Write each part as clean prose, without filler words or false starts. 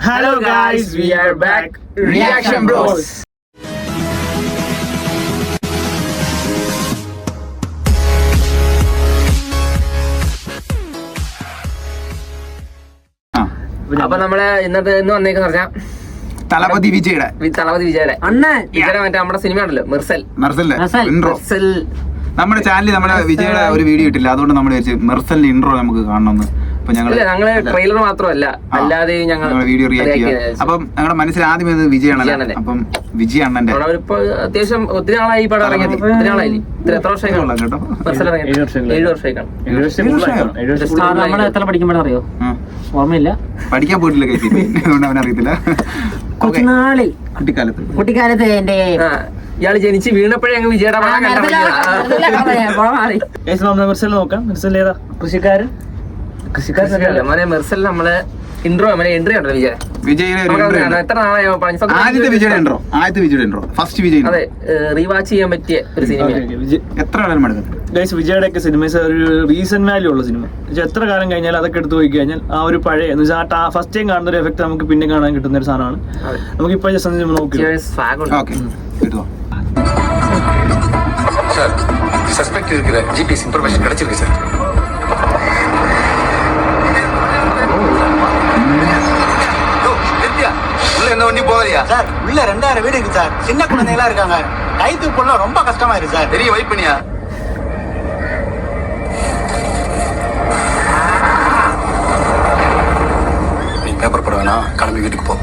Hello guys, we are back. Reaction Bros. അപ്പൊ നമ്മള് ഇന്ന് വന്നേക്കെന്ന് പറഞ്ഞാൽ തലപതി വിജയുടെ മറ്റേ നമ്മുടെ സിനിമ ഉണ്ടല്ലോ മെർസൽ. നമ്മുടെ ചാനലിൽ നമ്മുടെ വിജയുടെ ഒരു വീഡിയോ ഇട്ടില്ല, അതുകൊണ്ട് നമ്മൾ മെർസലിന്റെ ഇൻട്രോ നമുക്ക് കാണണമെന്ന്. അപ്പൊ ഞങ്ങള് ട്രെയിലർ മാത്രമല്ല അല്ലാതെ ഞങ്ങൾ വീഡിയോ റിയാക്ട് ചെയ്യാം. അപ്പം ഞങ്ങളുടെ മനസ്സിൽ ആദ്യം വിജയാണല്ലോ. അപ്പം വിജയ അണ്ണന്റെ അത്യാവശ്യം ഒത്തിരി നാളായി ഈ പടം ഇറങ്ങിയത്. ഒത്തിരി നാളായി. എത്ര വർഷമായി കേട്ടോ? 7 വർഷമായി കാണും. എത്ര പഠിക്കുമ്പോഴറിയോ? ഓർമ്മയില്ല, പഠിക്കാൻ പോയിട്ടില്ല കൈ, അതുകൊണ്ട് അവനറിയത്തില്ല. കുട്ടിക്കാലത്ത് എന്റെ ഇയാള് ജനിച്ച് വീണപ്പോഴേ അങ്ങ് വിജയുടെ നോക്കാം. മെർസൽ ഏതാ? കൃഷിക്കാരൻ മോനെ മെർസൽ നമ്മള് ഇൻട്രോ എൻട്രി ഉണ്ടല്ലോ വിജയുടെ എത്ര നാളായി ആദ്യത്തെ വിജയുടെ ഇൻട്രോ ഫസ്റ്റ് വിജയ്. അതെ, റീവാച്ച് ചെയ്യാൻ പറ്റിയ ഒരു സിനിമ. എത്ര കാലം എടുക്കും വിജയുടെ ഒക്കെ സിനിമ ഒരു റീസൺ വാല്യൂ ഉള്ള സിനിമ. എത്ര കാലം കഴിഞ്ഞാൽ അതൊക്കെ എടുത്ത് പോയി കഴിഞ്ഞാൽ ആ ഒരു പഴയ ഫസ്റ്റ് ടൈം കാണുന്ന ഒരു എഫക്ട് നമുക്ക് പിന്നെ കാണാൻ കിട്ടുന്ന ഒരു സാധനമാണ്. നമുക്ക് ഇപ്പൊ നോക്കി சார், சஸ்பெக்ட் இருக்கிற ஜிபிஎஸ் இன்ஃபர்மேஷன் கிடைச்சிருக்கு சார். உள்ள என்ன வண்டி போகலையா சார்? உள்ள 2000 வீடு இருக்கு சார். சின்ன குழந்தைங்களா இருக்காங்க. கைத்து போல ரொம்ப கஷ்டமா இருக்கு சார். பெரிய வெயிட் பண்ணியா? நீ பேப்பர் போட வேணாம், கிளம்பி வீட்டுக்கு போ.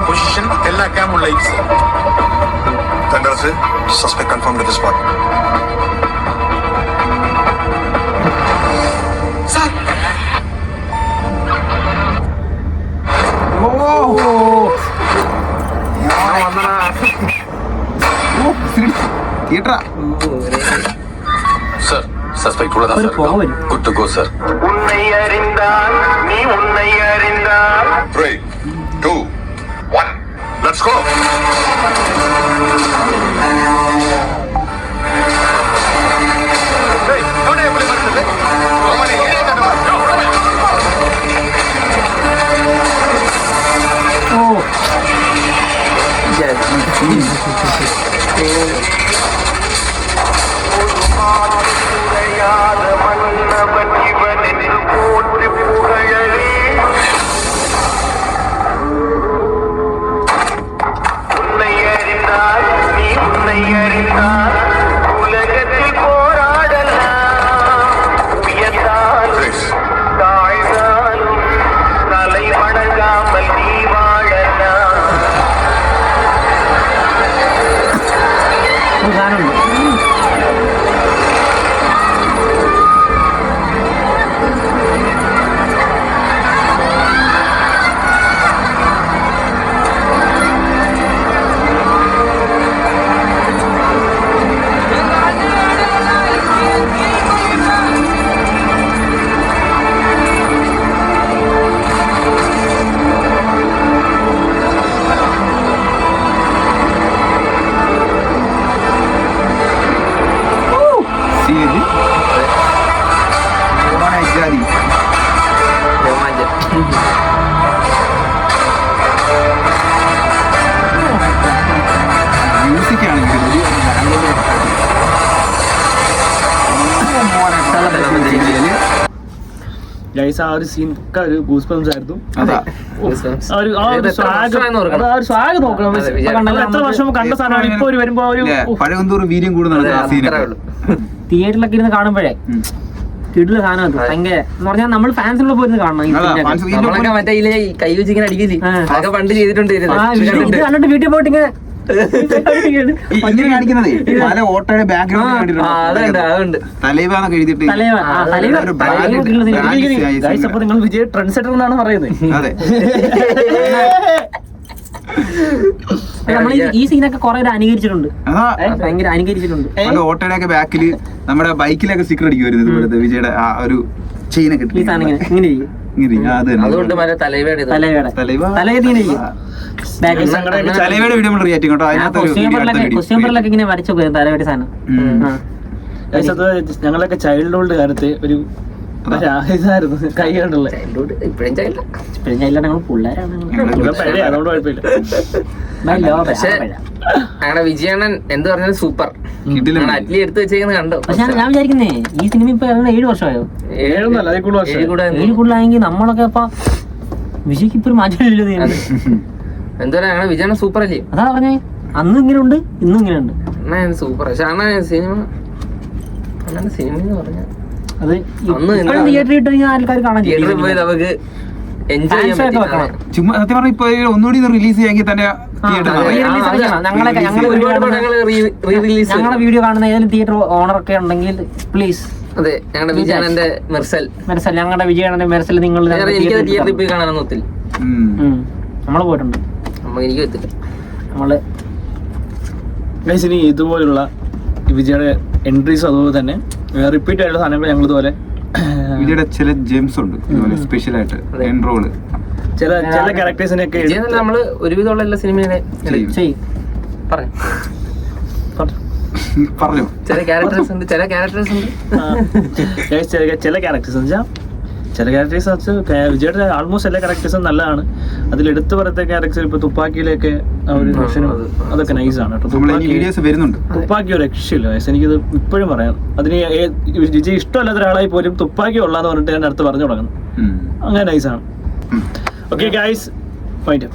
Position, all camera lights. Thunder sir, suspect confirmed at the spot. Sir. Theater. Sir, suspect உள்ளதா sir? Good to go sir. உன்னை அறிந்தால் நீ உன்னை அறிந்தால் 3, 2, 1, let's go. Hey, how do you play it? Come on, here come on. Oh. Music ആണെങ്കിൽ ആ ഒരു scene ഒക്കെ ഒരു ഗൂസ് ബംസ് ആയിരുന്നു. എത്ര വർഷം കണ്ട സാധനമാണ് ഇപ്പൊ ഒരു വരുമ്പോ ഒരു പഴകുന്തോറും വീര്യം കൂടുന്ന തിയേറ്ററിലൊക്കെ ഇരുന്ന് കാണുമ്പോഴേ കിടില സാധനം ഭയങ്കര എന്ന് പറഞ്ഞാൽ നമ്മൾ ഫാൻസിനുള്ള പോയിരുന്നു കാണണം. മറ്റേ കൈ വെച്ചിങ്ങനെ അടിക്കില്ലേ, അതൊക്കെ പണ്ട് ചെയ്തിട്ടുണ്ട്. കണ്ടിട്ട് വീട്ടിൽ പോയിട്ട് ഇങ്ങനെ കാണിക്കുന്നത് പല ഓട്ടോയുടെ ബാക്ക്ഗ്രൗണ്ട് തലൈവാന്നൊക്കെ എഴുതിയിട്ട് നിങ്ങൾ വിജയ് ട്രെൻഡ് സെറ്റർ എന്നാണ് പറയുന്നത്. അതെ നമ്മൾ ഈ സീനൊക്കെ കുറെ അനുകരിച്ചിട്ടുണ്ട്, അതാ ഭയങ്കര അനുകരിച്ചിട്ടുണ്ട്. പണ്ട് ഓട്ടോയുടെ ഒക്കെ ബാക്കില് നമ്മുടെ ബൈക്കിലൊക്കെ സ്റ്റിക്കർ അടിക്കുമായിരുന്നു ഇതുപോലത്തെ വിജയുടെ ആ ഒരു ചെയിനൊക്കെ ഈ സാധനം ഇങ്ങനെ ഇങ്ങനെ ഇരിക്കും. അത് തന്നെ അതുകൊണ്ട് മറ്റേ തലവേടെ തലവേടെ തലൈവ തലവേദ ഇങ്ങനെ ഇരിക്കും. ബാക്കിൽ തലൈവയുടെ വീഡിയോ നമ്മൾ റിയാക്ട് ചെയ്യും കേട്ടോ. അതിനകത്ത് ഒരു ക്വസ്റ്റ്യൻ പേപ്പറിലൊക്കെ ഇങ്ങനെ വരച്ചു പോയത് തലവേടി സാധനം. Guys, അത് ഞങ്ങളൊക്കെ ചൈൽഡ്ഹുഡ് കാലത്ത് ഒരു ഇതായിരുന്നു കൈ കൊണ്ടുള്ള ഇപ്പഴും ചെയ്യില്ല. ഇപ്പോഴും ഞാൻ ഞങ്ങൾ പിള്ളേരാണ്. പഴയ അതുകൊണ്ട് കുഴപ്പമില്ല. പക്ഷെ ഞങ്ങളുടെ വിജയണ്ണൻ എന്ത് പറഞ്ഞാലും സൂപ്പർ. കിട്ടില്ല. അറ്റ്ലി എടുത്ത് വെച്ചേക്കുന്നത് കണ്ടോ? പക്ഷെ ഞാൻ വിചാരിക്കുന്നേ ഈ സിനിമ ഇപ്പൊ ഇറങ്ങുന്ന 7 വർഷമായോ? 7 അതിൽ കൂടുതൽ വർഷം. 7 കൂടുതലായെങ്കിൽ നമ്മളൊക്കെ ഇപ്പൊ വിജയ്ക്ക് ഇപ്പൊ ഒരു മാറ്റമില്ലല്ലോ. എന്താ പറയാ, ഞങ്ങളുടെ വിജയണ്ണൻ സൂപ്പർ അല്ലേ? അതാ പറഞ്ഞേ, അന്നും ഇങ്ങനെ ഉണ്ട് ഇന്നും ഇങ്ങനെ ഉണ്ട്. സൂപ്പർ. പക്ഷെ സിനിമ അങ്ങനെ സിനിമ എന്ന് പറഞ്ഞാൽ അത് അന്ന് ഇപ്പോഴും തിയേറ്ററിൽ ഇട്ട് കഴിഞ്ഞാൽ ആൾക്കാർ കാണാൻ തിയേറ്ററിൽ പോയി നമുക്ക് എൻജോയ് ചെയ്യാൻ ഫാൻസൊക്കെ പറ്റും. വെക്കണം. ചുമ്മാ സത്യം പറഞ്ഞാൽ ഇപ്പൊ ഒന്നുകൂടി റിലീസ് ചെയ്യാമെങ്കിൽ തന്നെ theatre അതെ. നിറയും. ഞങ്ങളുടെ വീഡിയോ കാണുന്ന ഏതെങ്കിലും തിയേറ്റർ ഓണർ ഒക്കെ ഉണ്ടെങ്കിൽ പ്ലീസ് അതെ, ഞങ്ങളുടെ വിജയണ്ണന്റെ മെർസൽ മെർസൽ, ഞങ്ങളുടെ വിജയണ്ണന്റെ മെർസൽ നിങ്ങൾ എനിക്ക് തിയേറ്ററിൽ പോയി കാണാനൊന്നും ഒത്തില്ല. നമ്മള് പോയിട്ടുണ്ട്. എനിക്ക് എത്തില്ല. നമ്മള് Guys, ഇനി ഇതുപോലുള്ള വിജയുടെ എൻട്രീസ് അതുപോലെ തന്നെ റിപ്പീറ്റ് ആയിട്ടുള്ള സാധനങ്ങൾ ഞങ്ങൾ ഇതുപോലെ വിജയുടെ ചില ജെംസ് ഉണ്ട് ഇതുപോലെ സ്പെഷ്യൽ ആയിട്ട് എൻട്രോള് ചില ക്യാരക്ടേഴ്സിനൊക്കെ വിജയണ്ണൻ നമ്മള് ഒരുവിധമുള്ള എല്ലാ സിനിമയിലെ ചെയ്യും. പറഞ്ഞു പറഞ്ഞു. ചില ക്യാരക്ടേഴ്സ് ഉണ്ട്. ചില ക്യാരക്ടേഴ്സ് വെച്ചാൽ ചില ക്യാരക്ടേഴ്സ് വെച്ചാൽ വിജയുടെ ആൾമോസ്റ്റ് എല്ലാ ക്യാരക്ടേഴ്സും നല്ലതാണ്. അതിൽ എടുത്തു പറയത്തെ ക്യാരക്ടേഴ്സ് ഇപ്പൊ തുപ്പാക്കിയിലൊക്കെ ആ ഒരു version അതൊക്കെ നൈസാണ് കേട്ടോ. നമ്മളെ ഈ വീഡിയോസ് വരുന്നുണ്ട്. തുപ്പാക്കി ഒരു രക്ഷയില്ല. എനിക്കിത് ഇപ്പോഴും പറയാം. അതിന് വിജയ് ഇഷ്ടമല്ലാത്ത ഒരാളായി പോലും തുപ്പാക്കി ഉള്ളാന്ന് പറഞ്ഞിട്ട് ഞാൻ അടുത്ത് പറഞ്ഞു തുടങ്ങുന്നു. അങ്ങനെ നൈസാണ്. Okay guys, find